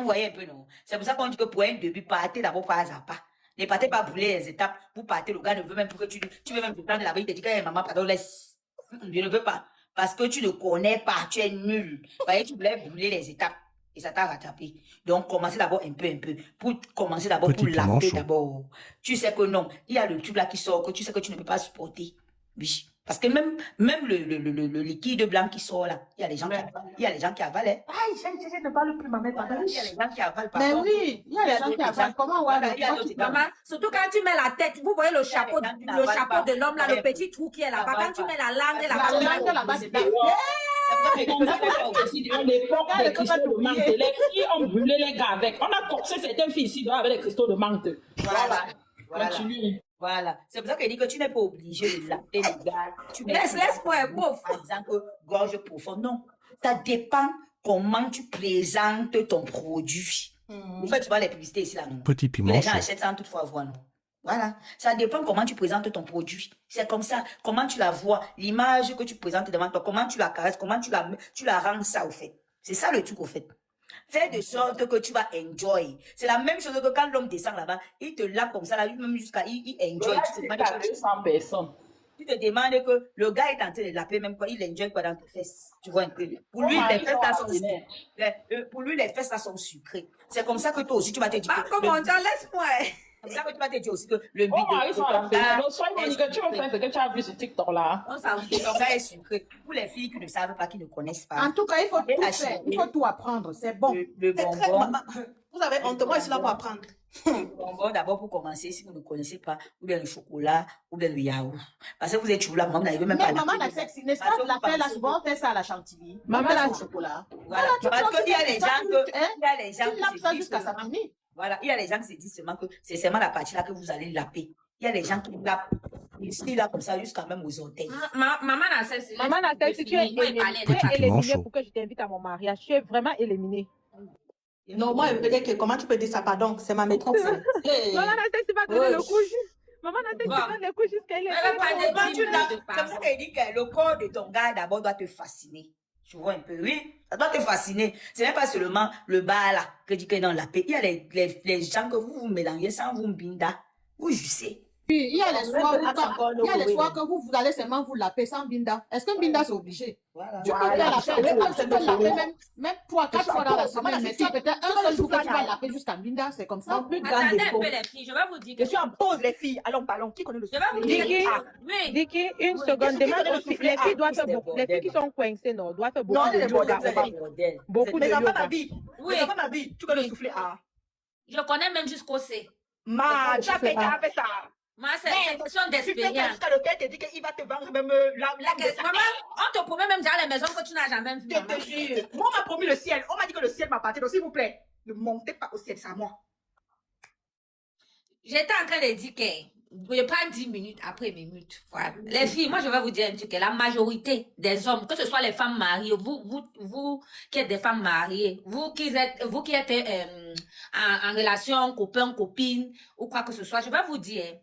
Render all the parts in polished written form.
Vous voyez un peu, non? C'est pour ça qu'on dit que pour un début, partez d'abord pas à pas. Ne partez pas brûler les étapes. Vous partez, le gars ne veut même plus que tu veux même te prendre là-bas. Il te dit que hey, maman, pardon, laisse. Je ne veux pas. Parce que tu ne connais pas, tu es nul. Vous voyez, tu voulais brûler les étapes. Et ça t'a rattrapé. Donc, commencez d'abord un peu. Pour commencer d'abord, Petit pour piment laper chaud. d'abord. Tu sais que non. Il y a le tube là qui sort, que tu sais que tu ne peux pas supporter. Oui. Parce que même le liquide blanc qui sort là, il y a les gens qui avalent. Il y a les gens qui avalent. Hein. Aïe, je ne parle plus, maman, pardon. Il y a les gens qui avalent. Mais oui, il y a les gens qui avalent. Comment, ouais, il y a d'autres gens. Maman, surtout quand tu mets la tête, vous voyez le chapeau de l'homme là, le petit trou qui est là-bas. Quand tu mets la langue là-bas, À l'époque des cristaux de menthe, les filles ont brûlé les gars avec. On a forcé certaines filles ici avec les cristaux de menthe. Voilà. Continue. Voilà. C'est pour ça qu'elle dit que tu n'es pas obligé de laver les gars. Tu laisse-moi un pauvre. En disant que gorge profonde. Non. Ça dépend comment tu présentes ton produit. Vous faites souvent les publicités ici, là, non? Petit piment Les gens chaud. achètent sans toutefois voir, non? Voilà. Ça dépend comment tu présentes ton produit. C'est comme ça. Comment tu la vois. L'image que tu présentes devant toi. Comment tu la caresses. Comment tu la rends ça, au fait. C'est ça le truc, au fait. Fais de sorte que tu vas enjoy. C'est la même chose que quand l'homme descend là-bas, il te lave comme ça, là, même jusqu'à il enjoy. Tu te 200 personnes. Tu te demandes que le gars est en train de laver même quoi, il enjoy quoi dans tes fesses. Tu vois un peu. Pour lui, les fesses là sont sucrées. Pour lui, les fesses là sont sucrées. C'est comme ça que toi aussi, tu vas te dire. Comment on laisse-moi. C'est comme ça que tu vas te dire aussi que le Oh, ils sont à la fin. Donc, sois Monique, tu veux faire ce que tu as vu sur TikTok là. On s'en fout. Ton gars est sucré. Pour les filles qui ne savent pas, qui ne connaissent pas. En tout cas, il faut tout faire. Il faut tout apprendre. C'est bon. Le bonbon. Vous avez honte, moi, je suis là pour apprendre. Le bonbon, d'abord, pour commencer, si vous ne connaissez pas, ou bien le chocolat, ou bien le yaourt. Parce que vous êtes toujours là, maman, n'arrive même pas à maman, la sexy, n'est-ce pas, la faire là, souvent, on fait ça à la chantilly. Maman, la chocolat. Voilà. Parce qu'il y a les gens qui se disent jusqu'à ça finit. Voilà, il y a les gens qui se disent seulement que c'est seulement la partie là que vous allez laper. Il y a les gens qui lapent ici, là, comme ça, jusqu'à même aux orteils. Maman Nassel, tu es éliminée pour que je t'invite à mon mariage. Tu es vraiment éliminée. Non, moi, je veux dire que comment tu peux dire ça, pardon, c'est ma maîtresse. Maman Nassel, tu vas donner le coup. Maman Nassel, tu donnes le coup jusqu'à elle. C'est pour ça qu'elle dit que le corps de ton gars, d'abord, doit te fasciner. Tu vois un peu, oui, ça doit te fasciner. Ce n'est pas seulement le bas là, que dit que dans la paix. Il y a les gens que vous mélangez sans vous binda. Vous jugez. Puis, il y a les soirs que vous allez seulement vous laper sans binda. Est-ce que binda c'est obligé? Voilà. Tu peux faire la faire, tu peux laper même 3-4 fois dans la semaine, mais tu as peut-être un seul jour que tu vas laper jusqu'à binda, c'est comme ça. Attendez un peu les filles, je vais vous dire que je suis en pause les filles, allons parlons, qui connaît le sujet? Je vais vous dire. Diki, une seconde, demande aussi, les filles doivent faire beaucoup, les filles qui sont coincées, non, doivent faire beaucoup de yoga. Beaucoup de yoga. Oui. Ma vie, tu connais le souffler A. Je connais même jusqu'au C. Tu as fait ça. Moi, c'est une question d'expérience. Jusqu'à lequel tu dis qu'il va te vendre même maman, on te promet même déjà les maisons que tu n'as jamais vues. Je te jure. Moi, on m'a promis le ciel. On m'a dit que le ciel m'appartient. Donc, s'il vous plaît, ne montez pas au ciel, c'est à moi. J'étais en train de dire que je prends 10 minutes après minutes. Voilà. Les filles, moi, je vais vous dire un truc. Que la majorité des hommes, que ce soit les femmes mariées, vous qui êtes des femmes mariées, vous qui êtes en relation, copain, copine, ou quoi que ce soit, je vais vous dire,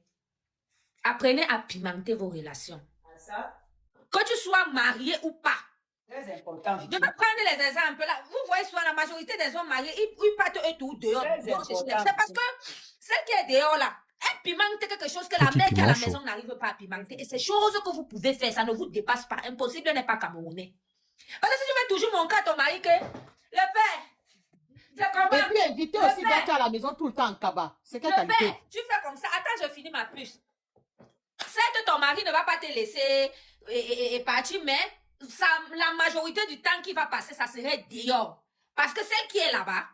apprenez à pimenter vos relations. Que tu sois marié ou pas. Très important. Je vais prendre les exemples là. Vous voyez souvent la majorité des hommes mariés, ils partent eux tout dehors. C'est parce que celle qui est dehors là, elle pimente quelque chose que la mère qui est à la maison n'arrive pas à pimenter. Et ces choses que vous pouvez faire, ça ne vous dépasse pas. Impossible n'est pas camerounais. Parce que si je vais toujours montrer à ton mari que le père, et puis éviter aussi d'être à la maison tout le temps en cabas. C'est quelle qualité? Père, tu fais comme ça. Attends, je finis ma puce. Certes, ton mari ne va pas te laisser et partir, mais la majorité du temps qui va passer, ça serait dehors. Parce que celle qui est là-bas,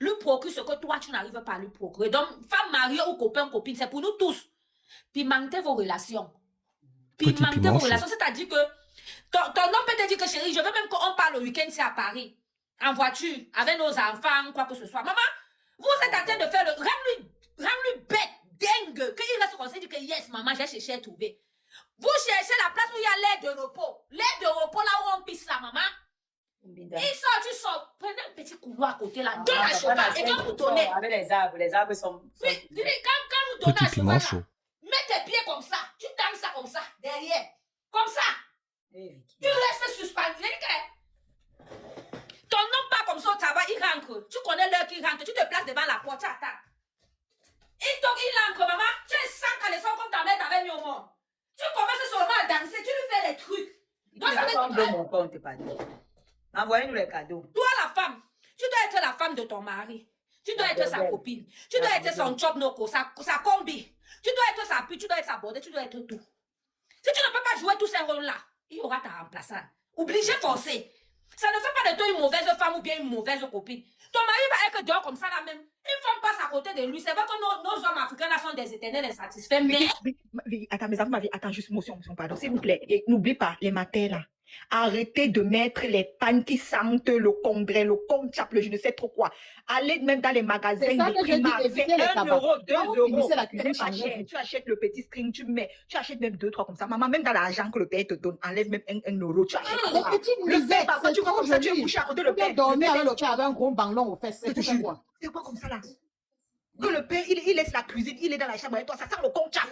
lui procure ce que toi, tu n'arrives pas à lui procurer. Donc, femme mariée ou copain, copine, c'est pour nous tous. Pimentez vos relations. Pimentez vos relations, c'est-à-dire que ton homme peut te dire que chérie, je veux même qu'on parle le week-end, c'est à Paris. En voiture, avec nos enfants, quoi que ce soit. Maman, vous êtes en train de faire le... Rends-lui bête, dingue, qu'il reste comme ça, dit que yes, maman, j'ai cherché à trouver. Vous cherchez la place où il y a l'air de repos. L'air de repos, là où on pisse la maman. Il sort, tu sors. Prenez un petit couloir à côté, là. Donne à cheval. Et quand vous donnez... Avec les arbres sont... Oui, quand vous donnez à cheval, mets tes pieds comme ça. Tu tannes ça comme ça, derrière. Comme ça. Tu restes suspendu. Ton nom pas comme ça au tabac, il rentre. Tu connais l'heure qu'il il rentre, tu te places devant la porte, tu attends. Il entre, maman, tu es 100 caleçons comme ta mère t'avait mis au monde. Tu commences seulement à danser, tu lui fais les trucs. Donc, ça veut dire, mon compte, pas dit. Envoyez-nous les cadeaux. toi, la femme, tu dois être la femme de ton mari. Tu dois être sa copine. Tu dois être son job noko, sa combi. Tu dois être sa pute, tu dois être sa bordée, tu dois être tout. Si tu ne peux pas jouer tous ces rôles-là, il y aura ta remplaçante. Obligé, forcé. Ça ne fait pas de toi une mauvaise femme ou bien une mauvaise copine. Ton mari va être dehors comme ça là même. Une femme passe à côté de lui. C'est vrai que nos hommes africains là sont des éternels insatisfaits. Mais Attends, mes enfants, attends, juste motion, pardon, s'il vous plaît. Et n'oublie pas, les matins là. Arrêtez de mettre les pannes qui sentent le congrès, le conchap, le je ne sais trop quoi. Allez même dans les magasins, C'est ça les que j'ai dit, primaires, évitez c'est les 1 tabacs. euro, 2 Quand vous euros. finissez la cuisine, C'est pas changez. cher. Tu achètes le petit string, tu achètes même 2, 3 comme ça. Maman, même dans l'argent que le père te donne, enlève même 1 euro, tu achètes. Les ça. petites Le misettes, père, quand c'est tu vois trop comme ça, tu es joli. couché à côté de Ou le bien père. dormir avec le père avec un gros banlon aux fesses. C'est C'est quoi? C'est quoi comme ça là? Que le père, il laisse la cuisine, il est dans la chambre avec toi, ça sent le conchap.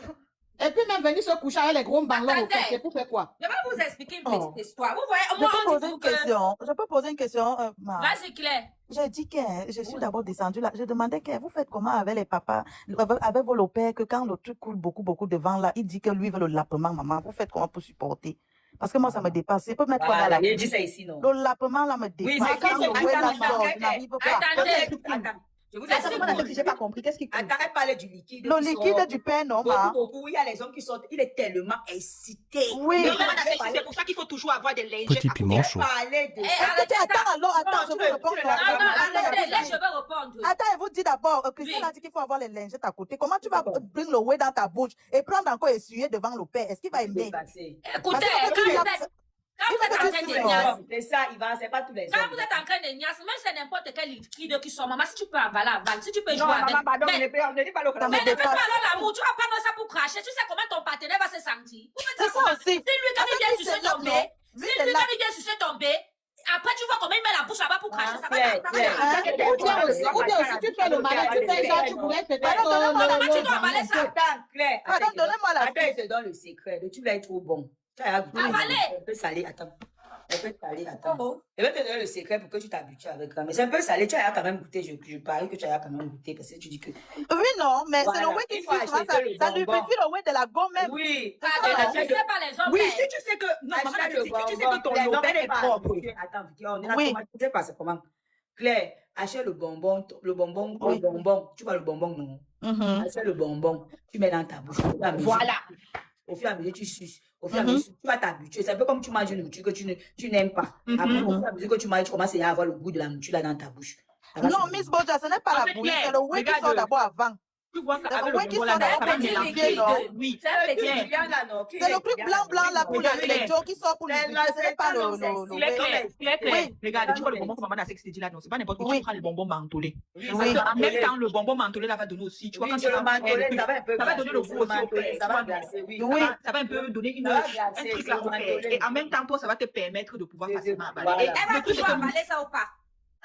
Et puis même venir se coucher avec les gros banlons aux fesses, c'est pour faire quoi? je vais vous expliquer une Oh. petite histoire. Vous voyez, Je moi, peux on poser dit une que... question. Je peux poser une question, ma. Vas-y, Claire. J'ai dit que je suis d'abord descendue là. Je demandais que vous faites comment avec les papas, avec vos lopères, que quand le truc coule beaucoup de vent là, il dit que lui veut le lapement, maman. Vous faites comment pour supporter? Parce que moi, ça me dépasse. Il peut mettre quoi dans la Il dit ça ici, non? Le lapement là me Oui, dépasse. c'est Quand qui, le whey là attends, sort, je n'arrive pas. Attendez. Je vous Laissez explique. moi, J'ai pas compris. Qu'est-ce qui Attends, elle parlait du liquide. Le qui liquide sort. du pain, non, ma. Beaucoup, il y a les hommes qui sortent. Il est tellement excité. Oui. Mais maman, c'est pour ça qu'il faut toujours avoir des lingettes. Petit à côté. piment chaud. Parler de Eh, ça. arrêtez ça. Attends, je tu vais veux- répondre. tu veux Non, la- non, Attends, attendez, laisse, je vais répondre. Attends, elle vous dit d'abord, Christian Oui. a dit qu'il faut avoir les lingettes à côté. Comment tu vas bring le whey dans ta bouche et prendre encore essuyer devant le père? Est-ce qu'il va aimer? Passer. Écoutez, Parce que quand tu vous êtes en train de niasse, C'est ça, Ivan, c'est pas tous les quand hommes. vous êtes en train de niasse, même si c'est n'importe quel liquide qui sort, maman, si tu peux avaler, avale. Si tu peux Non, jouer avec. maman, pardon, Mais- on ne dit pas le Ça me Mais ne fais pas dépasse. alors l'amour, tu vas prendre ça pour cracher. Tu sais comment ton partenaire va se sentir. Vous faites C'est ça comment? ça aussi. C'est lui quand il Avec vient lui, sucer c'est ton là, bé. non? C'est Lui, c'est lui là. quand il vient sucer ton bé. Après, tu vois comment il met la bouche là-bas pour cracher. Ça va Claire, ça va- Claire. Ou bien aussi, tu fais le malade, tu fais genre, tu pourrais peut-être. Maman, tu dois avaler ça. Attends, Claire. Madame, donnez-moi la Attends, je te donne le secret. Le tube là est trop bon. Tu as goûté. Avaler. Un peu salé, attends. Un peu salé, attends. Oh. Je vais te donner le secret pour que tu t'habitues avec ça. Mais c'est un peu salé, tu as quand même goûté. Je parie que tu as quand même goûté parce que tu dis que. Oui, non, mais c'est le Voilà. whey qui Il faut suit souvent, acheter le ça bonbon. lubrifie le whey de la gomme même. Oui. Pardon, ça, je sais pas les hommes. Oui, mais- si tu sais que. Non, maman, Achète si tu sais que ton Claire, non, lopin elle est pas propre. habituée. Attends, Vicky, on est là, Oui. comment- je sais pas c'est comment. Claire, achète le bonbon, Oui. le bonbon. Tu vois le bonbon, non? Mhm. Achète le bonbon, tu mets dans ta bouche. Au fur et à mesure- Voilà. Au fur et à mesure, tu suces. Au fur et à Mhm. mesure, tu vas t'habituer. C'est un peu comme tu manges une nourriture que tu n'aimes pas. Après, au fur et à mesure que tu manges, tu commences à y avoir le goût de la nourriture là dans ta bouche. Ça va Non, se- Miss Boja, ce n'est pas En la fait, bouillie, Claire, c'est le whey qui regarde, sort d'abord avant. Tu vois qu'avec Le le whey qui bonbon sort là, ça d'abord va avant, mélanger, non? Oui. C'est un petit Claire. Viviane, là, non, qui C'est est le truc Viviane, blanc là pour Regarde, les Claire. gens qui sort pour Mais lubrifier, ce n'est pas le non, c'est whey. Claire, Oui. regarde, tu vois le bonbon que maman a dit là, non, c'est pas n'importe quoi, Oui. tu prends le bonbon mentholé. Oui, Oui. ça va En même coller. temps, le bonbon mentholé là va donner aussi, tu vois, Oui, quand sur le mentholé, ça va un peu ça va donner le glacer, goût aussi au mentholé, père. ça va glacer, oui. Oui. Ça va un peu donner Ça va un glacer, truc c'est là le au père. mentholé. Et en même temps, toi, ça va te permettre de pouvoir De- facilement voilà. avaler. Et Elle va le truc, c'est toujours que- avaler ça ou pas?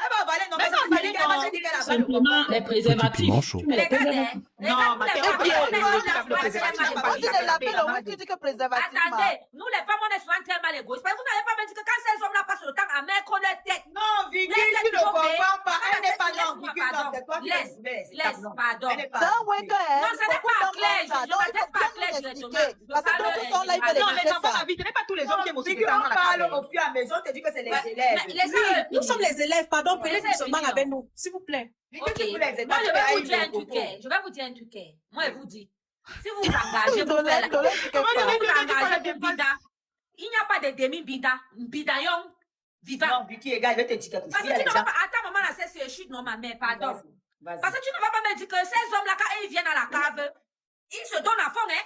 Ah bah, voilà, non, Mais mais ça, ça, elle elle va non. se dire qu'elle a pas le Simplement bonbon. les préservatifs. piment chaud. Tu mets les Regardez, préservatifs. regardez, ma les tête, femmes, oui, on est oui, souvent oui, très oui, mal oui, égoïstes. On dit de laver le whey, tu dis que préservatif, ma. Attendez, nous les femmes, on est souvent très mal égoïstes. Parce que vous n'allez pas me dire que quand ces hommes-là passent le temps à mettre leur tête. Non, Vicky, Laisse-les tu ne tomber. comprends pas. Elle n'est pas Laisse-moi, non, Vicky, pardon. non, c'est toi qui Laisse, laisse. laisse, pardon. Elle n'est pas. C'est un whey que, hein, Non, ça n'est beaucoup pas d'hommes clair, font ça. je Donc, il m'adresse faut pas bien clair, nous directement. expliquer. Parce que Je d'autres parle sont là, ils veulent Non, les écouter enfants, ça. la vie, ce n'est pas tous les hommes qui aiment aussi Vicky, descendre on dans la parle cave. au fur et à mesure, on te dit que c'est les Mais élèves. laissez-le Nous sommes les élèves, pardon, prenez Laissez doucement finir. avec nous, s'il vous plaît. Vicky, Ok. tu peux les aider. Moi, je Tu vais as vous eu dire le un truc. coco. Je vais vous dire un truc. Moi, je vous dis. Si vous vous engagez pour faire la... Donnez quelque part. Si vous vous engagez pour Bida, il n'y a pas de demi-Bida. Bidayon vivant. Non, Vicky, regarde, je vais te dire quelque chose. Parce Il que y a tu les ne vas gens. pas... Attends, maman, là, c'est chute, non, ma mère, pardon. Vas-y. Parce que tu ne vas pas me dire que ces hommes-là, quand ils viennent à la cave, ils se donnent à fond, hein.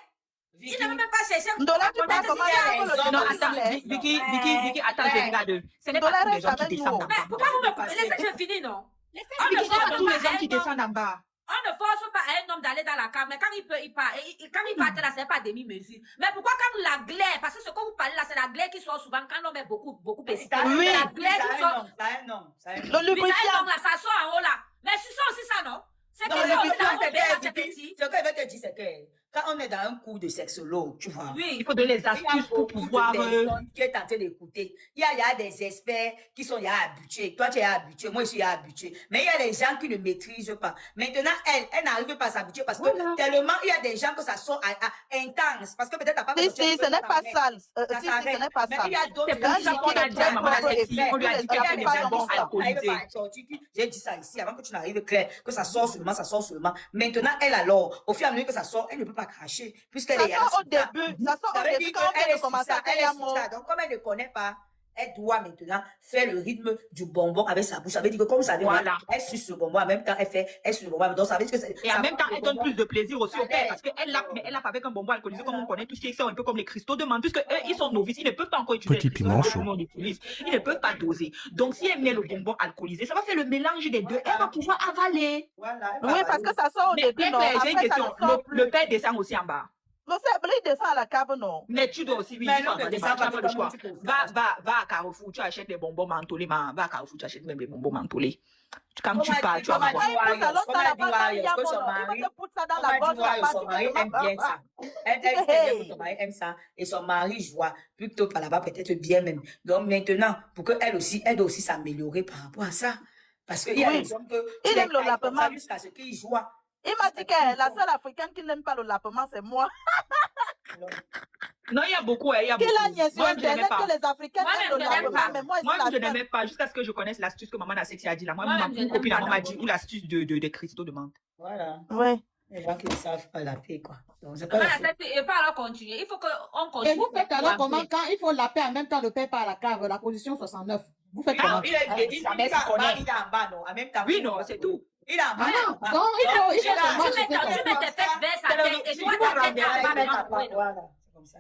Ils Vicky, ne veulent même pas chercher... Ndola, tu Peut-être parles comment s'il y a il y a raison. le Non, nom attends, de Vicky, attends, je regarde. Ce n'est pas Dollar tous les reste gens qui avec nous. descendent en Mais bas. pourquoi vous me... Laissez que je finis, non? On ne Vicky, ce n'est pas force tous les pas hommes qui un homme- descendent en bas. On ne force pas un homme d'aller dans la cave, mais quand il peut, il part. Et quand il part là, c'est pas demi-mesure. Mais pourquoi quand la glaire, parce que ce que vous parlez là, c'est la glaire qui sort souvent quand l'homme est beaucoup excité. Oui. La glaire qui sort. Ça a un nom. Ça a un nom. Le Puis ça, un lubrifiant. homme là, ça sort en haut là. Mais c'est ça aussi ça, non? C'est Non, que le ça aussi lubrifiant, là, on c'est paye que, là, c'est Vicky, petit. ce que je vais te dire, c'est que quand on est dans un cours de sexologue, tu vois. Oui. Il faut donner les Il y a astuces pour beaucoup pouvoir... de personnes qui est en train d'écouter. Il y a des experts qui sont habitués. Toi, tu es habitué. Moi, je suis habitué. Mais il y a des gens qui ne maîtrisent pas. Maintenant, elle n'arrive pas à s'habituer parce que tellement il y a des gens que ça sort intense. Parce que peut-être t'as pas Si, si, ce n'est pas sale. Ça Si, si, s'arrête. ce n'est pas Mais sale. il y a d'autres C'est pour ça qu'on a dit à maman Alexis, on lui a dit qu'elle a pris des bonbons alcoolisés. J'ai dit ça ici avant que tu n'arrives clair, que ça sort seulement, ça sort seulement. Maintenant, elle alors, au fur et à mesure que ça sort, elle ne peut pas cracher, puisqu'elle Ça est sort au début. Ça sort au début. Quand on vient de commencer à faire un mot. Donc, comme elle ne connaît pas, elle doit maintenant faire le rythme du bonbon avec sa bouche. Ça veut dire que comme ça, Voilà. elle suce le bonbon, en même temps, elle suce le bonbon. Donc, ça veut dire que Et en même temps, elle donne plus de plaisir aussi au père parce qu'elle l'a, mais elle l'a pas avec un bonbon alcoolisé comme on connaît tout ce qui est un peu comme les cristaux de menthe, puisque eux, ils sont novices, ils ne peuvent pas encore utiliser Petit les cristaux piment que chaud. nous, on utilise. Ils ne peuvent pas doser. Donc, si elle met le bonbon alcoolisé, ça va faire le mélange des deux. Elle va pouvoir avaler. Voilà. Oui, parce que ça sort au Mais début, non. j'ai une Après, ça question. ne sort plus. Le père descend aussi en bas. Non, c'est il descend à la cave, non. Mais tu dois aussi, oui, Mais tu non, dois ne pas descends pas, le choix. tu peux Va à Carrefour, tu achètes des bonbons mentholés, va à Carrefour, tu achètes même des bonbons mentholés. Quand tu pars, tu vas voir. Quand il pousse à l'autre, ça là-bas, il y a mon nom. Il va te foutre ça dans la gorge, là-bas. Son mari aime bien ça. Elle aime bien que son mari aime ça. Et son mari joie plutôt par là-bas, peut-être bien même. Donc maintenant, pour qu'elle aussi, elle doit aussi s'améliorer par rapport à ça. Parce qu'il y a Oui. des hommes que Il aime le lapement. jusqu'à ce qu'ils jouent. Il m'a dit que la seule africaine qui n'aime pas le lapement, c'est moi. Non, il y a beaucoup, il y a Qu'il beaucoup. a nié sur Moi, je n'aimais Internet pas. que les Africains Moi, aiment le je n'aime lapement, pas. mais moi, Moi, je je suis la n'aimais pas jusqu'à ce que je connaisse l'astuce que maman Alexis a dit là. Moi, Moi, ma je n'aime copine à pas maman m'a non dit plus. ou l'astuce des cristaux de menthe. Voilà. Ouais. Les gens qui ne savent pas la paix, quoi. Donc, c'est On pas la accepte et pas alors continuer. Il faut qu'on continue. Et vous faites alors pour comment appeler. quand il faut laper en même temps le père par la cave, la position 69. Vous faites comment? il est sa mère s'y connaît. il est en bas, non. En même temps. Oui, non, c'est tout. Il est en bas. Ah non, donc il faut Tu seulement mets tes fesses vers sa tête et toi, ta tête en bas devant ton oué. Voilà. C'est comme ça.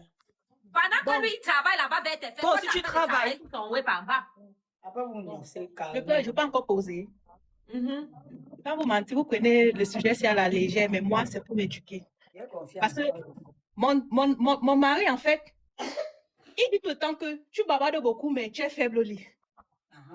Pendant que lui, il travaille là-bas vers tes fesses. Toi aussi, ta tu tête travailles. est sur ton oué par en bas. Après, vous nuancez Je peux pas encore poser. Mhm. Quand vous mentez, vous prenez le sujet, c'est à la légère, mais moi, c'est pour m'éduquer. Parce que mon mari, en fait, il dit tout le temps que tu bavardes beaucoup, mais tu es faible au lit.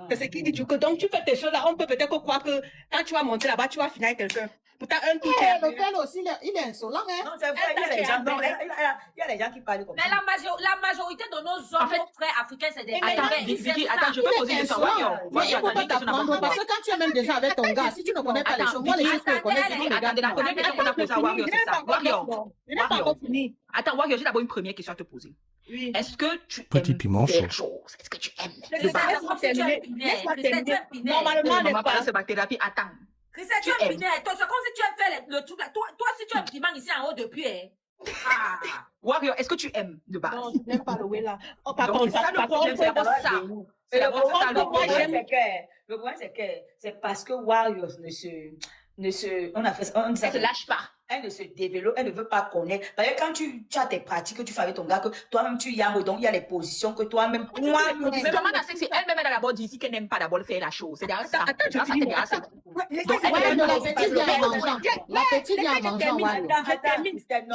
C'est ce qu'il dit. Donc, tu fais tes choses là. On peut peut-être croire que quand tu vas monter là-bas, tu vas finir avec quelqu'un. Pourtant, un qui Eh, fait. le père aussi, il est insolent, hein. Non, c'est vrai, il y a des gens, il y a des gens qui parlent comme Mais ça. la majorité de nos hommes, En fait- nos frères africains, c'est des Attends, Africains. Ils Vicky, aiment ça. attends, je peux Il poser est une question. insolent. Warrior, Mais il ne faut pas attends, j'ai une question t'apprendre d'abord. parce que quand tu es même déjà avec ton gars, si tu ne connais pas les choses, moi les choses que je connais, c'est les gars. Attendez, la première question qu'on a posée à Warrior, c'est ça. Warrior, Je n'ai pas encore fini. attends, Warrior, j'ai d'abord une première question à te poser. Oui. Est-ce que tu Petit aimes piment faire chaud. chose? Est-ce que tu aimes? Je de sais base? pas si c'est terminé. Laisse-moi terminer. Normalement, Maman n'est parle pas. de bactérie, attends. Christian, tu es binaire. C'est comme si tu as fait le truc là. Toi, si tu es piment ici en haut depuis, hein. Ah. Warrior, est-ce que tu aimes de base? Non, je n'aime pas le way là. Oh, par Donc, contre, c'est ça le par problème, contre, c'est d'abord ça. C'est Et le d'abord ça le moi, problème, problème. le problème, c'est que c'est parce que Warriors on a fait, on Elle se lâche pas. elle ne se développe, elle ne veut pas connaître. Parce que quand tu as tes pratiques que tu fais avec ton gars, que toi-même tu y as, donc il y a les positions que toi-même, Mais maman a c'est elle-même, elle a d'abord dit ici qu'elle n'aime pas d'abord faire la chose. C'est derrière ça. Attends, je Ça, finis, c'est derrière ça. moi. Donc, elle Ouais, aime mais pas la petite vient en mangeant. La petite vient en mangeant, Wario.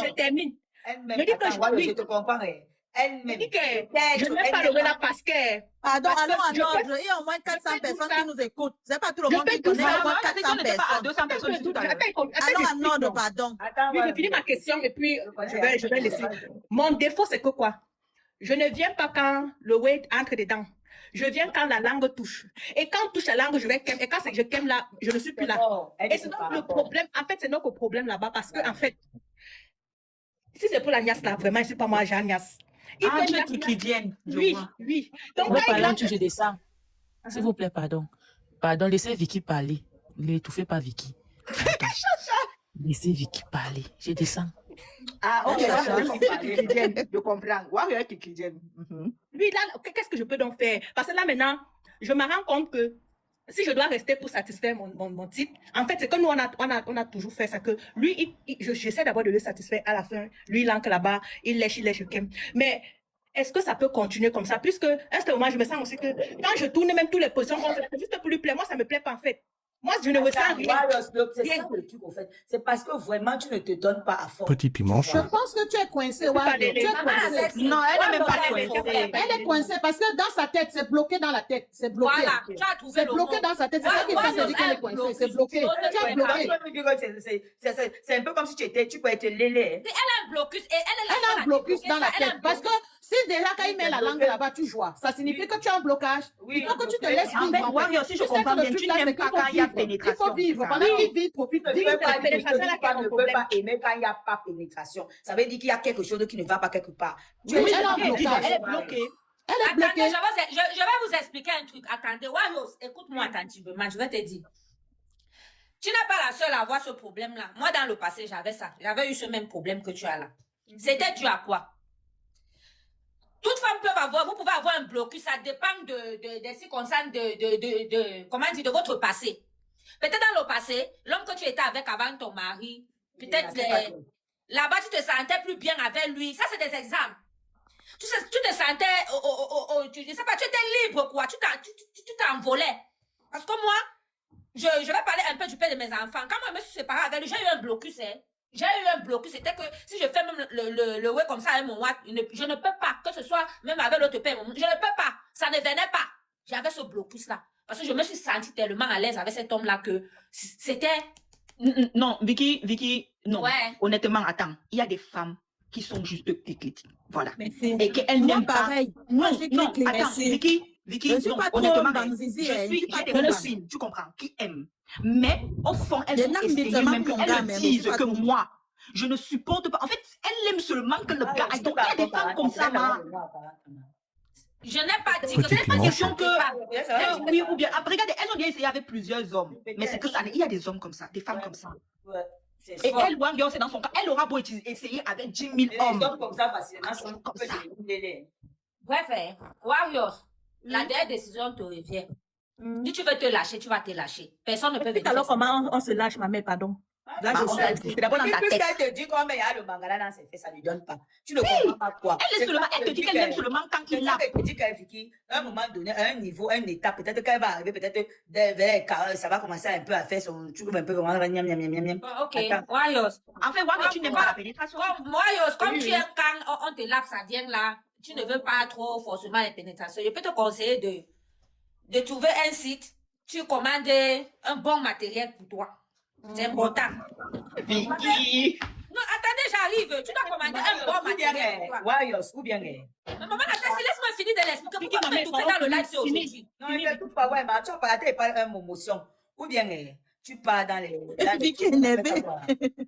Je termine. Elle-même, Me dis que attends, je- Warrior, oui. je te comprends. Je Elle-même. dis que Peut-être, je n'aime pas elle le way n'aime là parce que. Pardon, Parce que allons je en peux- ordre. Il y a au moins 400 je peux tout personnes ça. qui nous écoutent. C'est pas tout le Je monde peux qui tout connaît ça. au moins La 400 question n'était pas à personnes. 200 personnes ici tout à l'heure. Allons en ordre, pardon. Attends, Oui, je finis ma question et puis je vais laisser. Mon défaut, c'est que quoi? Je ne viens pas quand le weight entre dedans. Je viens quand la langue touche. Et quand touche la langue, je vais kem. Et quand c'est que je kem là, je ne suis plus là. Et c'est donc le problème. En fait, c'est notre problème là-bas parce que, en fait, si c'est pour la niasse là, vraiment, c'est pas moi, j'ai niasse. Il Ah, peut tu niasse, veux qui viennent. je Oui, vois. oui. Donc, On va quand parler il en entre- sujet de ça. S'il vous plaît, pardon. Pardon, laissez Vicky parler. Ne l'étouffez pas, Vicky. Pardon. Laissez Vicky parler. Je descends. Ah, ok, Ah, là, ça, je comprends. Warrior qui viennent. Oui, là, qu'est-ce que je peux donc faire? Parce que là, maintenant, je me rends compte que si je dois rester pour satisfaire mon type, en fait, c'est que nous, on a toujours fait ça, que lui, j'essaie d'abord de le satisfaire à la fin. Lui, il entre là-bas, il lèche, ok. Mais est-ce que ça peut continuer comme ça? Puisque, à ce moment, je me sens aussi que quand je tourne même toutes les positions, c'est juste pour lui plaire. Moi, ça me plaît pas, en fait. Moi, je ne ressens Attends, rien. Warriors, c'est ça le truc, au fait. C'est parce que vraiment, tu ne te donnes pas à fond. Petit piment Je chaud. pense que tu es coincé, pas Wario. les- Tu es Maman, la coincé. sexy. Non, elle n'est même pas Warriors, coincée. Elle est coincée parce que dans sa tête, c'est bloqué dans la tête. C'est bloqué. Voilà, tu as trouvé C'est le bloqué mot. dans sa tête. C'est ça qui fait de dire qu'elle est coincée. C'est bloqué. Tu es bloqué. C'est un peu comme si tu peux être lélé. Elle a un blocus et elle est la Elle a seule un à blocus débloquer dans la ça. Elle a tête. un Parce que blocus. si déjà quand il met la langue là-bas, tu joues. Ça signifie que tu as un blocage. Oui, Il faut que tu te bloqué. laisses En vivre. fait, Warrior, si je Tu sais que comprends le bien, truc tu là, n'aimes c'est pas qu'il quand il y a faut vivre. pénétration. Il faut vivre. c'est ça? Pendant qu'il vit, profite. Tu ne Vis peux pas, la pénétration là, tu ne peux pas aimer quand il n'y a pas pénétration. Ça veut dire qu'il y a quelque chose qui ne va pas quelque part. Oui, elle a un blocage. Elle est bloquée. Elle est Attendez, bloquée. je vais vous expliquer un truc. Attendez, Warriors, écoute-moi attentivement, je vais te dire. Tu n'es pas la seule à avoir ce problème-là. Moi, dans le passé, j'avais ça. J'avais eu ce même problème que tu as là. C'était dû à quoi? Toutes femmes peuvent avoir, vous pouvez avoir un blocus, ça dépend des circonstances comment dire, de votre passé. Peut-être dans le passé, l'homme que tu étais avec avant ton mari, peut-être là-bas, tu te sentais plus bien avec lui. Ça, c'est des exemples. Tu te sentais, je sais pas, tu étais libre, quoi. Tu t'envolais. Parce que moi, je vais parler un peu du père de mes enfants. Quand moi, je me suis séparée avec lui, j'ai eu un blocus, hein. J'ai eu un blocus. C'était que si je fais même le ouais comme ça avec mon watt, je ne peux pas, que ce soit même avec l'autre père, je ne peux pas. Ça ne venait pas. J'avais ce blocus-là. Parce que je me suis sentie tellement à l'aise avec cet homme-là que c'était... Non, Vicky, non. Ouais. Honnêtement, attends. Il y a des femmes qui sont juste clic. Voilà. Merci. Et qu'elles Moi, n'aiment pas. pareil. Non, Moi, j'ai non, clic, attends, merci. Vicky, Je suis non, pas trop honnêtement, banzizi, j'ai suis pas des trop copines, tu comprends, qui aiment. Mais au fond, elles Je ont n'aime essayé seulement même mon qu'elles gars, me mais je disent suis pas que trop- moi, je ne supporte pas. En fait, elles aiment seulement que le gars aille. Donc, il y a des femmes comme ça, là. Je n'ai pas dit Petit que c'est pas piment question chaud. que... Oui, ou bien, après, regardez, elles ont bien essayé avec plusieurs hommes. Mais c'est que ça, il y a des hommes comme ça, des femmes comme ça. Et elle, Warrior, c'est dans son cas. Elle aura beau essayer avec 10 000 hommes. hommes comme ça facilement sont Comme ça. Bref, hein, Warriors, la dernière décision te revient. Si tu veux te lâcher, tu vas te lâcher. Personne ne peut venir. Alors, faire ça. comment on se lâche, ma mère, pardon? Là, Bah, je sais. c'est d'abord dans ta Puisque tête. elle te dit comment il y a le mangala dans ses fesses, ça ne lui donne pas. Tu ne comprends pas quoi. Elle est seulement, elle te dit qu'elle aime seulement quand C'est il ça l'a. qu'elle te dit qu'elle Vicky, à un moment donné, à un niveau, à une étape, peut-être qu'elle va arriver, peut-être vers 40, ça va commencer un peu à faire son truc un peu vraiment miam miam miam miam miam. Bon, ok, Attends. Warriors. En fait, Warrior, tu n'aimes pas la pénétration. Warriors, comme Oui, tu oui. aimes quand on te lave, ça vient là, tu ne veux pas trop forcément les pénétrations. Je peux te conseiller de trouver un site, tu commandes un bon matériel pour toi. C'est important. Vicky. Non, attendez, j'arrive. Tu dois commander un bon Ou bien, matériel pour toi. Warriors, ou bien. Mais maman, attends, laisse-moi finir de l'expliquer. Vicky, Pourquoi tu maman, m'as tout fait dans le fini, live c'est fini. aujourd'hui? Non, il ne tout pas, ouais, mais tu vas pas pas une motion. Ou bien, tu pars dans les. Vicky est énervée.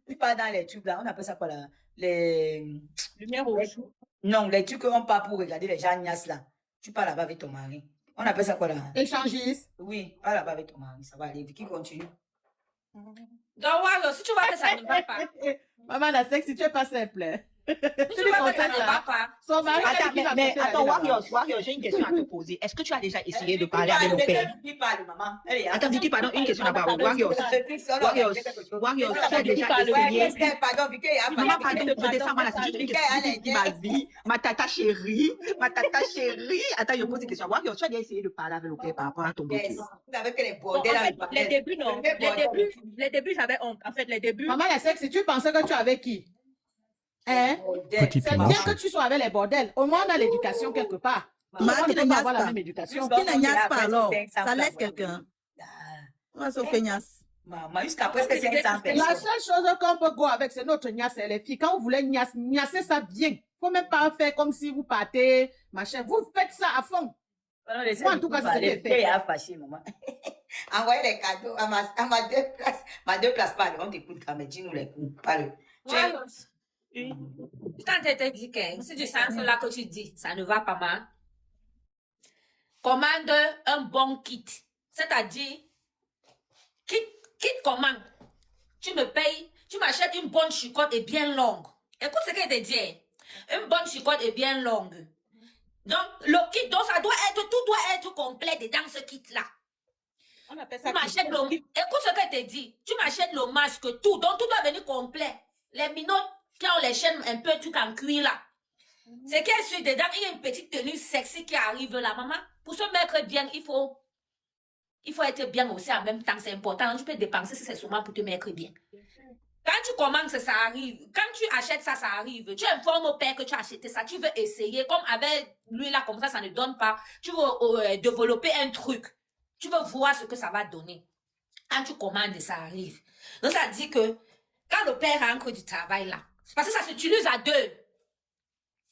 Tu pars dans les trucs là, on appelle ça quoi là? Les. Lumière rouge. Non, les trucs qu'on part pour regarder les gens nias là. Tu pars là-bas avec ton mari. On appelle ça quoi là? Échangiste. Oui, pars là-bas avec ton mari. Ça va aller. Vicky continue. Donc, Warriors, si tu vois que ça ne va pas, Maman, la sexe, tu es pas simple. hein. si tu lui vois que ça confesses ne ça. va pas, Son mari, Attends, elle dit qu'il va mais porter la attends, vie là-bas. Warrior, j'ai une question à te poser. Est-ce que tu as déjà essayé de parler avec le père? Vicky parle, maman. Allez, Attends, Vicky, pardon, une question d'abord. Warrior, Warrior, tu as déjà Ouais, essayé. qu'est-ce que- pardon, Vicky, il a Maman, fallu- pardon, je descends mal, c'est juste une question qui ma vie, ma tata chérie. Attends, je pose une question. Warrior, tu as déjà essayé de parler avec le père par rapport à ton Yes. blocus? Vous savez que les Bon, en bordels fait, avec les débuts, non. Les débuts, j'avais honte. En fait, les débuts. Maman, la sexe, tu pensais que tu es avec qui? Hein? Petit C'est piment bien chaud. que tu sois avec les bordels. Au moins, on a l'éducation quelque part. Tout le Marc, monde il ne ne peut pas niaise avoir la pas. même éducation. Qui ne niaise pas alors? Ça Ça laisse quelqu'un. On va se feignasse. Maman, jusqu'à presque 500 La personnes. seule chose qu'on peut go avec, c'est notre niasse et les filles. Quand vous voulez niasser ça bien. Faut même pas faire comme si vous partez, machin. Vous faites ça à fond. Moi, en tout cas, c'est ce que j'ai fait. Il a fâché, maman. Envoyez les cadeaux à ma deux places. Ma deux places, parle. On t'écoute quand même. Dis-nous les coups. Parle. Warriors. Quand tu te dis que si tu sens cela que tu dis, ça ne va pas mal, commande un bon kit. C'est-à-dire, kit commande. Tu me payes, tu m'achètes une bonne chicotte et bien longue. Écoute ce qu'elle te dit. Hein. Une bonne chicotte et bien longue. Donc, le kit, donc ça doit être, tout doit être complet dans ce kit-là. On appelle Tu ça. m'achètes le... Écoute ce qu'elle te dit. Tu m'achètes le masque, tout. Donc, tout doit venir complet. Les minottes qui ont les chaînes un peu tout en cuir là. C'est qu'elle suit dedans, il y a une petite tenue sexy qui arrive là, maman. Pour se mettre bien, il faut il faut être bien aussi en même temps, c'est important. Tu peux dépenser si c'est seulement pour te mettre bien. Quand tu commandes, ça arrive. Quand tu achètes ça, ça arrive. Tu informes au père que tu as acheté ça. Tu veux essayer. Comme avec lui là, comme ça ne donne pas. Tu veux développer un truc. Tu veux voir ce que ça va donner. Quand tu commandes, ça arrive. Donc ça dit que quand le père rentre du travail là, c'est parce que ça s'utilise à deux.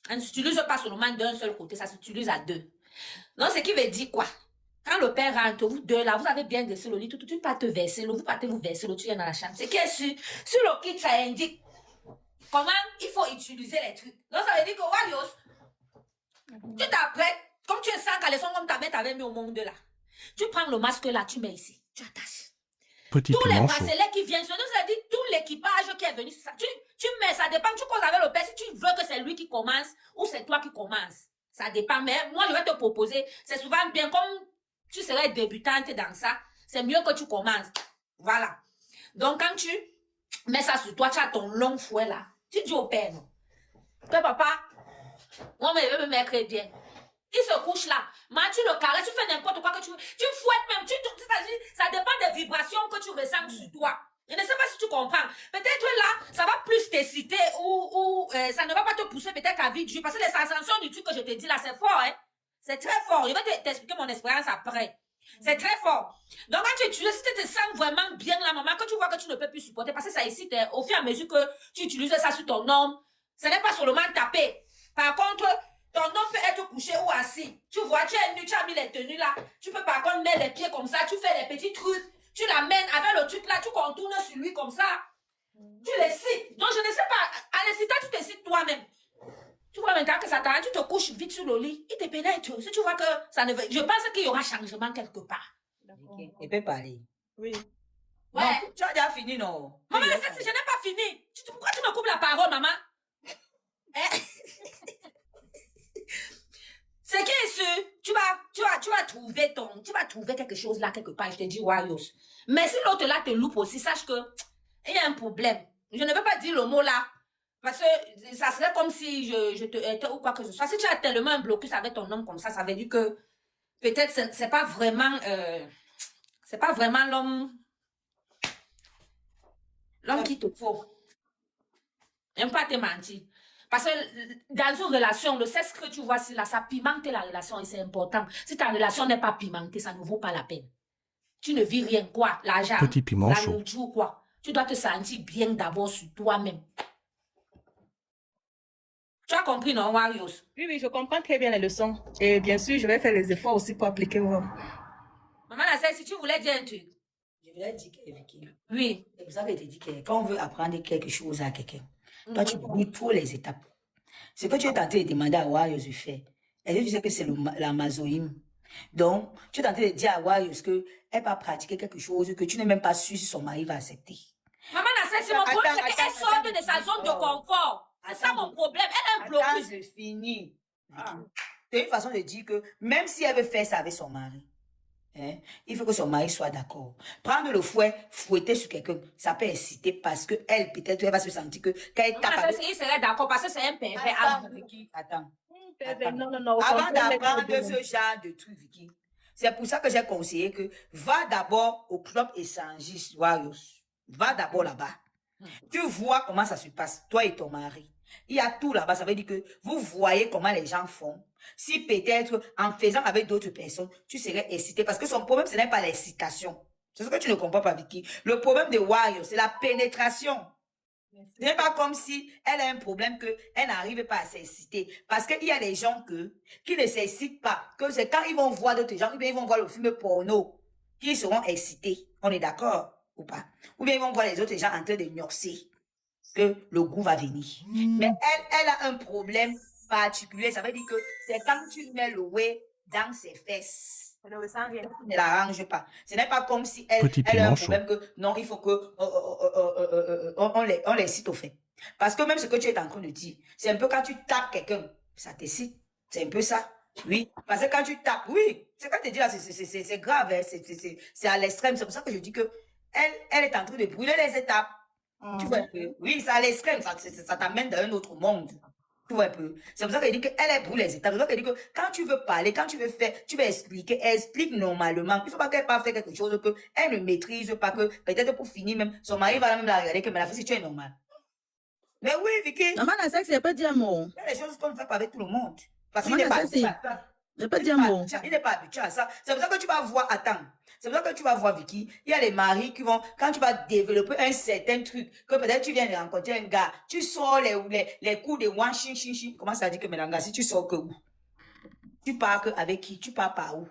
Ça ne s'utilise pas seulement d'un seul côté, ça s'utilise à deux. Donc ce qui veut dire quoi? Quand le père rentre, vous deux là, vous avez bien versé le lit, tu pas te verser l'eau, vous partez vous verser l'eau, tu viens dans la chambre. C'est que sur le kit, ça indique comment il faut utiliser les trucs. Donc ça veut dire que Warios, tu t'apprêtes, comme tu es sans caleçon, comme ta mère t'avait mis au monde là. Tu prends le masque là, tu mets ici, tu attaches. Petit Tous les manchot. bracelets qui viennent, c'est-à-dire tout l'équipage qui est venu, ça, tu mets, ça dépend, tu causes avec le père, si tu veux que c'est lui qui commence ou c'est toi qui commence. Ça dépend, mais moi je vais te proposer, c'est souvent bien, comme tu serais débutante dans ça, c'est mieux que tu commences. Voilà. Donc quand tu mets ça sur toi, tu as ton long fouet là, tu dis au père, non. Père, papa, moi je veux me mettre bien. Il se couche là, tu le caresses, tu fais n'importe quoi que tu veux. Tu fouettes même, c'est-à-dire, ça dépend des vibrations que tu ressens sur toi. Je ne sais pas si tu comprends. Peut-être là, ça va plus t'exciter ou ça ne va pas te pousser peut-être à vite. Parce que les sensations du truc que je te dis là, c'est fort, hein. C'est très fort. Je vais t'expliquer mon expérience après. C'est très fort. Donc quand tu utilises, si tu te sens vraiment bien là, maman, que tu vois que tu ne peux plus supporter, parce que ça excite, hein, au fur et à mesure que tu utilises ça sur ton homme, ce n'est pas seulement taper. Par contre, ton homme peut être couché ou assis. Tu vois, tu es nu, tu as mis les tenues là. Tu peux par contre mettre les pieds comme ça. Tu fais les petits trucs. Tu l'amènes avec le truc là. Tu contournes sur lui comme ça. Tu l'excites. Donc, je ne sais pas. À l'excitant, tu t'excites toi-même. Tu vois maintenant que ça t'arrête. Tu te couches vite sur le lit. Il te pénètre. Si tu vois que ça ne veut... Je pense qu'il y aura changement quelque part. Il peut parler. Oui. Ouais. Non, tu as déjà fini, non? Maman, je n'ai pas fini. Pourquoi tu me coupes la parole, maman? C'est qui est sûr, tu vas trouver quelque chose là, quelque part, je te dis, Warios. Mais si l'autre là te loupe aussi, sache que il y a un problème. Je ne veux pas dire le mot là, parce que ça serait comme si je te étais ou quoi que ce soit. Si tu as tellement un blocus avec ton homme comme ça veut dire que peut-être c'est pas vraiment l'homme qu'il te faut. J'aime pas te mentir. Parce que dans une relation, le sexe que tu vois là, ça pimente la relation et c'est important. Si ta relation n'est pas pimentée, ça ne vaut pas la peine. Tu ne vis rien, quoi. L'argent, Petit piment la chaud. nourriture, quoi. Tu dois te sentir bien d'abord sur toi-même. Tu as compris, non, Warios? Oui, oui, je comprends très bien les leçons. Et bien sûr, je vais faire les efforts aussi pour appliquer. Maman, si tu voulais dire un truc. Je voulais dire que Vicky, Oui. c'est pour ça que je te dis que quand on veut apprendre quelque chose à quelqu'un, toi, tu brûles toutes les étapes. Ce que tu es tenté de demander à Warios de faire, est-ce que tu sais que c'est la masoïme? Donc, tu es tenté de dire à Warios qu'elle va pratiquer quelque chose que tu n'es même pas sûr si son mari va accepter. Maman, c'est mon problème, c'est qu'elle sorte de sa zone de confort. C'est ça mon problème. Elle a un blocus. Je finis. C'est une façon de dire que même si elle veut faire ça avec son mari, hein, il faut que son mari soit d'accord. Prendre le fouet, fouetter sur quelqu'un, ça peut exciter parce que elle, peut-être, elle va se sentir que quand elle tape avec... Il serait d'accord parce que c'est un pervers. Attends, Vicky, attends. Non, Avant d'apprendre ce genre de truc, Vicky, c'est pour ça que j'ai conseillé que va d'abord au club échangiste, Warios. Va d'abord là-bas. Tu vois comment ça se passe, toi et ton mari. Il y a tout là-bas, ça veut dire que vous voyez comment les gens font. Si peut-être en faisant avec d'autres personnes, tu serais excité. Parce que son problème, ce n'est pas l'excitation. C'est ce que tu ne comprends pas, Vicky. Le problème de Warios, c'est la pénétration. Ce n'est pas comme si elle a un problème qu'elle n'arrive pas à s'exciter. Parce qu'il y a des gens qui ne s'excitent pas. Que c'est quand ils vont voir d'autres gens, ou bien ils vont voir le film porno, qu'ils seront excités. On est d'accord ou pas? Ou bien ils vont voir les autres gens en train de gnorcer, que le goût va venir. Mais elle a un problème particulier. Ça veut dire que c'est quand tu mets le whey dans ses fesses. Je ne ressens rien. Ça ne l'arrange pas. Ce n'est pas comme si elle Petit a un piment problème que non, il faut que on les cite au fait. Parce que même ce que tu es en train de dire, c'est un peu quand tu tapes quelqu'un, ça t'excite. C'est un peu ça. Oui. Parce que quand tu tapes, oui, c'est quand tu dis là, c'est grave, hein, c'est à l'extrême. C'est pour ça que je dis que elle est en train de brûler les étapes. Tu vois, oui, c'est à l'extrême, ça t'amène dans un autre monde. Tu vois un peu. C'est pour ça qu'elle dit qu'elle est pour les étapes. C'est pour ça qu'elle dit que quand tu veux parler, quand tu veux faire, tu veux expliquer, explique normalement. Il ne faut pas qu'elle parte faire quelque chose qu'elle ne maîtrise pas, que peut-être pour finir même, son mari va même la regarder que mais la fille, si tu es normal. Mais oui, Vicky. Maman, la sexe, il peut dire mot. Il y a des choses qu'on ne fait pas avec tout le monde. Parce qu'il Maman, n'est pas ça, habitué c'est- à ça. Je peux Il dire n'est pas mot. habitué- il n'est pas habitué à ça. C'est pour ça que tu vas voir, attends, c'est pour ça que tu vas voir, Vicky, il y a les maris qui vont, quand tu vas développer un certain truc, que peut-être tu viens de rencontrer un gars, tu sors les coups de one chin, chin, chin. Comment ça dit que Mélanga, si tu sors que où? Tu pars que avec qui? Tu pars par où?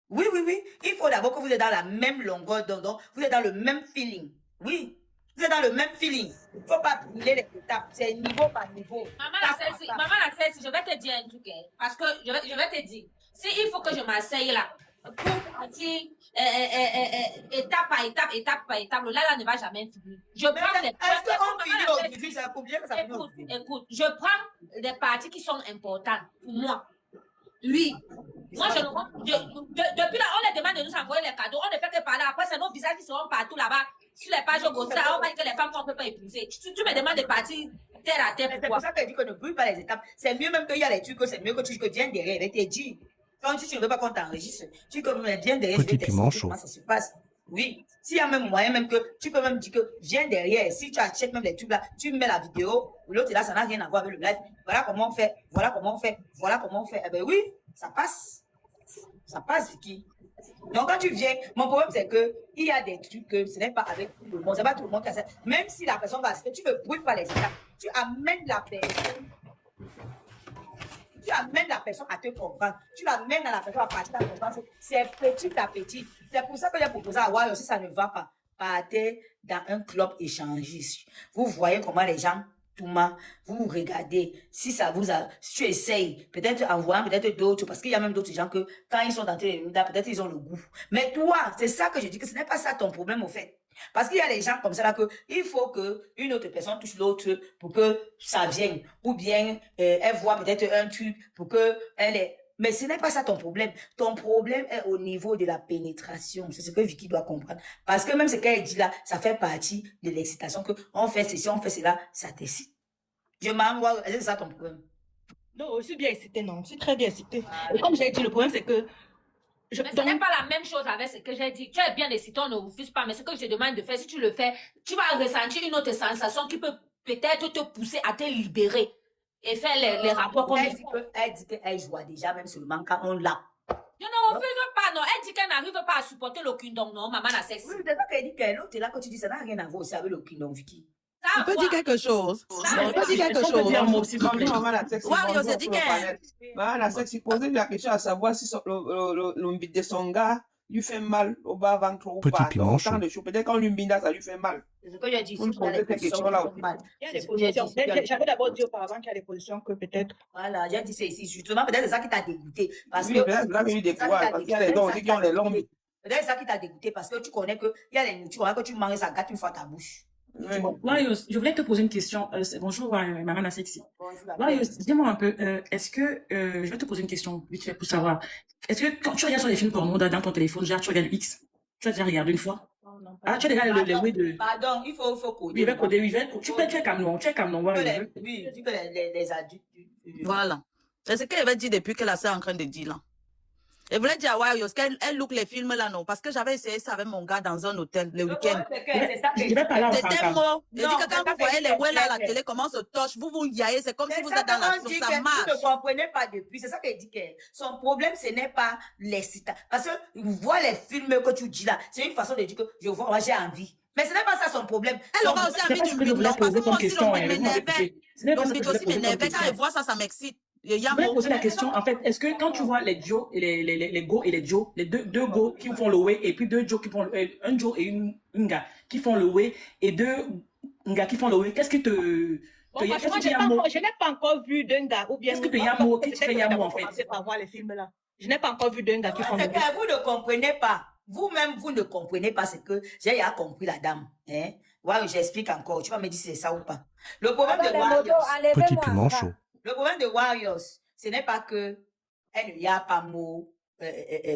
Oui, oui, oui. Il faut d'abord que vous êtes dans la même longueur d'onde, vous êtes dans le même feeling. Oui. Vous êtes dans le même feeling. Il ne faut pas brûler les étapes. C'est niveau par niveau. Maman la Celle-ci, je vais te dire un truc, hein, parce que je vais te dire, si il faut que je m'asseye là, pour partir étape par étape, là ne va jamais finir. Je prends les Est-ce qu'on finit aujourd'hui? Ça combien que ça finit Écoute, aujourd'hui? écoute, je prends des parties qui sont importantes pour moi. Lui, moi je ne depuis là, on les demande de nous envoyer les cadeaux, on ne fait que parler. Après, c'est nos visages qui seront partout là-bas, sur les pages Gossa, on va dire que les femmes qu'on ne peut pas épouser. Tu me demandes de partir terre à terre, C'est pourquoi? pour ça qu'elle dit qu'on ne brûle pas les étapes. C'est mieux même qu'il y a les trucs, c'est mieux que tu viens derrière. Elle t'a dit. Quand tu ne veux pas qu'on t'enregistre, tu peux même viens derrière, je vais t'expliquer comment ça se passe. Oui. S'il y a même moyen, même que tu peux même dire que viens derrière. Si tu achètes même les trucs là, tu mets la vidéo, l'autre là, ça n'a rien à voir avec le live. Voilà comment on fait, voilà comment on fait, voilà comment on fait. Eh ben oui, ça passe. Ça passe, Vicky. Donc, quand tu viens, mon problème, c'est que il y a des trucs que ce n'est pas avec tout le monde. C'est pas tout le monde qui a ça. Même si la personne va assister, tu ne brûles pas les étapes. Tu amènes la personne. Tu amènes la personne à te comprendre. Tu l'amènes à la personne à partir à comprendre. C'est petit à petit. C'est pour ça que j'ai proposé à Wario, si ça ne va pas, partez dans un club échangiste. Vous voyez comment les gens, Touma, vous regardez. Si ça vous a, si tu essayes, peut-être en voyant peut-être d'autres, parce qu'il y a même d'autres gens que quand ils sont dans tes peut-être ils ont le goût. Mais toi, c'est ça que je dis que ce n'est pas ça ton problème au fait. Parce qu'il y a des gens comme ça là que il faut que une autre personne touche l'autre pour que ça vienne. Ou bien elle voit peut-être un truc pour que elle est. Mais ce n'est pas ça ton problème. Ton problème est au niveau de la pénétration. C'est ce que Vicky doit comprendre. Parce que même ce qu'elle dit là, ça fait partie de l'excitation que on fait ceci, on fait cela, ça t'excite. Je m'envoie. Est-ce que c'est ça ton problème? Non, je suis bien excitée, non. Je suis très bien excitée. Et comme j'ai dit, le problème, c'est que Mais ce n'est pas la même chose avec ce que j'ai dit. Tu es bien excité, on ne refuse pas. Mais ce que je te demande de faire, si tu le fais, tu vas ressentir une autre sensation qui peut peut-être te pousser à te libérer et faire les rapports comme Elle dit qu'elle joue déjà, même seulement quand on l'a. Je ne refuse pas, non. Elle dit qu'elle n'arrive pas à supporter le kingdom, non, maman la sexe. Oui, c'est ça qu'elle dit qu'elle autre là que tu dis, ça n'a rien à voir aussi avec le kingdom, Vicky. Tu peux dire quelque chose. Tu peux dire quelque Est-ce qu'on peut dire un chose. mot, s'il vous plaît? Maman la sexe, Wario, c'est dit qu'elle. Maman la sexe, il posait la question à savoir si le de son gars lui fait mal au bas ventre ou Petit pas. piment Donc, chaud. autant de choses. Peut-être quand l'umbida, ça lui fait mal. C'est ce que j'ai dit. Vous me posez cette question-là aussi. il y a des positions. J'avais d'abord dit auparavant qu'il y a des positions que peut-être. Voilà, j'ai dit c'est ici. Justement, peut-être c'est ça qui t'a dégoûté. Parce Oui, que. peut-être là, il c'est ça qui décourage. t'a Parce qu'il y a les dons aussi qui ont les longues. Peut-être c'est ça qui t'a dégoûté parce que tu connais qu'il y a les nourritures que tu manges, ça gâte une fois ta bouche. Oui. Wario, je voulais te poser une question. Bonjour, maman la sexy. Wario, dis-moi un peu, est-ce que, je vais te poser une question vite fait pour savoir. Est-ce que quand tu regardes sur les films porno dans ton téléphone, genre tu regardes X, tu as déjà regardé une fois? Ah, tu as déjà les oui de. Pardon, il faut coder. Oui, il va coder, oui, tu es Cameroun, Wario. Oui, je dis que les adultes. Voilà. C'est ce qu'elle avait dit depuis qu'elle est en train de dire là. Elle voulait dire à Wario qu'elle look les films là, non. Parce que j'avais essayé ça avec mon gars dans un hôtel le week-end. Je vais parler en C'était français. mot. Elle dit Non, que quand c'est vous pas voyez les que- ouais là à la télé, comment se touche, vous yaillez, c'est comme si vous êtes dans la soupe, ça Vous ne marche. comprenez pas depuis. C'est ça qu'elle dit que son problème, ce n'est pas l'excitation. Parce que vous voyez les films que tu dis là, c'est une façon de dire que je vois, moi j'ai envie. Mais ce n'est pas ça son problème. Elle Son aura aussi C'est envie pas ce d'une que je bite, voulais non. Parce poser que moi comme aussi, question. le bite m'énervait. Ce n'est pas Le ce que bite je aussi voulais poser comme m'énervait. Quand question. elle voit ça, ça m'excite. Il y a Je voulais mon- poser la question, en fait, est-ce que quand tu vois les Joe et les Go et les Joe, les deux Go qui font le way et puis deux Joe qui font un Joe et une gars qui font le way et deux gars qui font le way, qu'est-ce qui te Bon, qu'est-ce franchement, que tu y a un mot? je n'ai pas encore vu d'un gars ou bien. Qu'est-ce que tu y a un mot? Qu'est-ce que tu y a un mot en fait? Commencer par voir les films là. Je n'ai pas encore vu d'un gars qui font C'est le que vous ne comprenez pas. Vous-même, vous ne comprenez pas ce que j'ai déjà compris la dame. Hein? Ouais, j'explique encore. Tu vas me dire si c'est ça ou pas. Le problème de Warriors, Petit piment chaud. le problème de Warriors, ce n'est pas que elle n'y a pas mot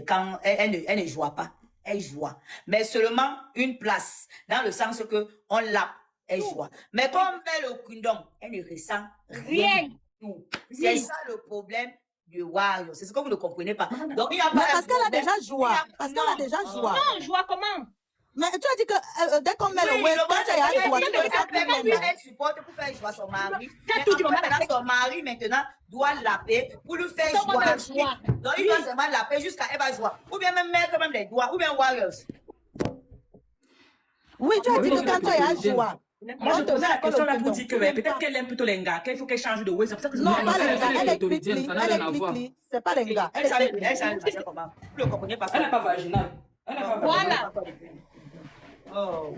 quand elle ne joue pas. Elle joue. Mais seulement une place. Dans le sens que on l'a, elle joue. Mais comme elle au kingdom, elle ne ressent rien. tout. C'est ça le problème du Wario. C'est ce que vous ne comprenez pas. Donc, il n'y a pas Mais un parce qu'elle a problème. déjà joué. Parce qu'elle a Non. déjà joué. Non, je vois comment. Mais tu as dit que dès qu'on met le Oui, web, le quand Wario, tu as joué, tu ne peux ça plus permet mettre. elle supporte pour faire jouer son mari. T'as Mais tout dit, après, maman, maintenant, son mari, maintenant, doit l'appeler pour lui faire Comment jouer elle ensuite. joue? Donc, il doit seulement l'appeler jusqu'à elle va jouer. Ou bien même mettre même les doigts. Ou bien Warriors. Oui, tu as dit que quand tu as joué. Moi, je posais la question là pour dire que peut-être qu'elle aime plutôt les gars, qu'il faut qu'elle change de way. C'est pour ça que je Non, me pas les gars, elle est autorité, clic-clic. ça n'a Elle est rien à voir. clic-clic. C'est pas les gars. Elle change de comment. Vous ne comprenez pas. Elle n'est pas vaginale. Elle n'est pas vaginale. Voilà. Oh.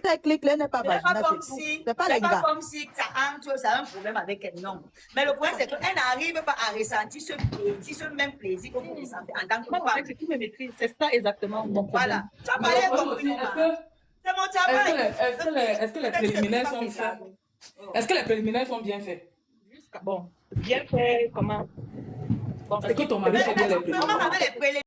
Elle est clic, elle n'est pas Ce n'est pas vaginale, comme c'est tout. si, C'est pas c'est les pas gars. comme si ça a un problème avec elle, non. Mais le problème, c'est qu'elle n'arrive pas à ressentir ce plaisir, ce même plaisir que vous ressentez en tant que Moi, femme. c'est tout mes maîtrises. C'est ça exactement mon problème. Voilà. Tu as parlé Mais le problème compris, aussi, maman. C'est mon travail. est-ce que les préliminaires sont faits? Est-ce que les préliminaires sont bien faits? Bon, bien fait, comment? Bon, Est-ce que ton mari fait bien les préliminaires? Maman avait les préliminaires.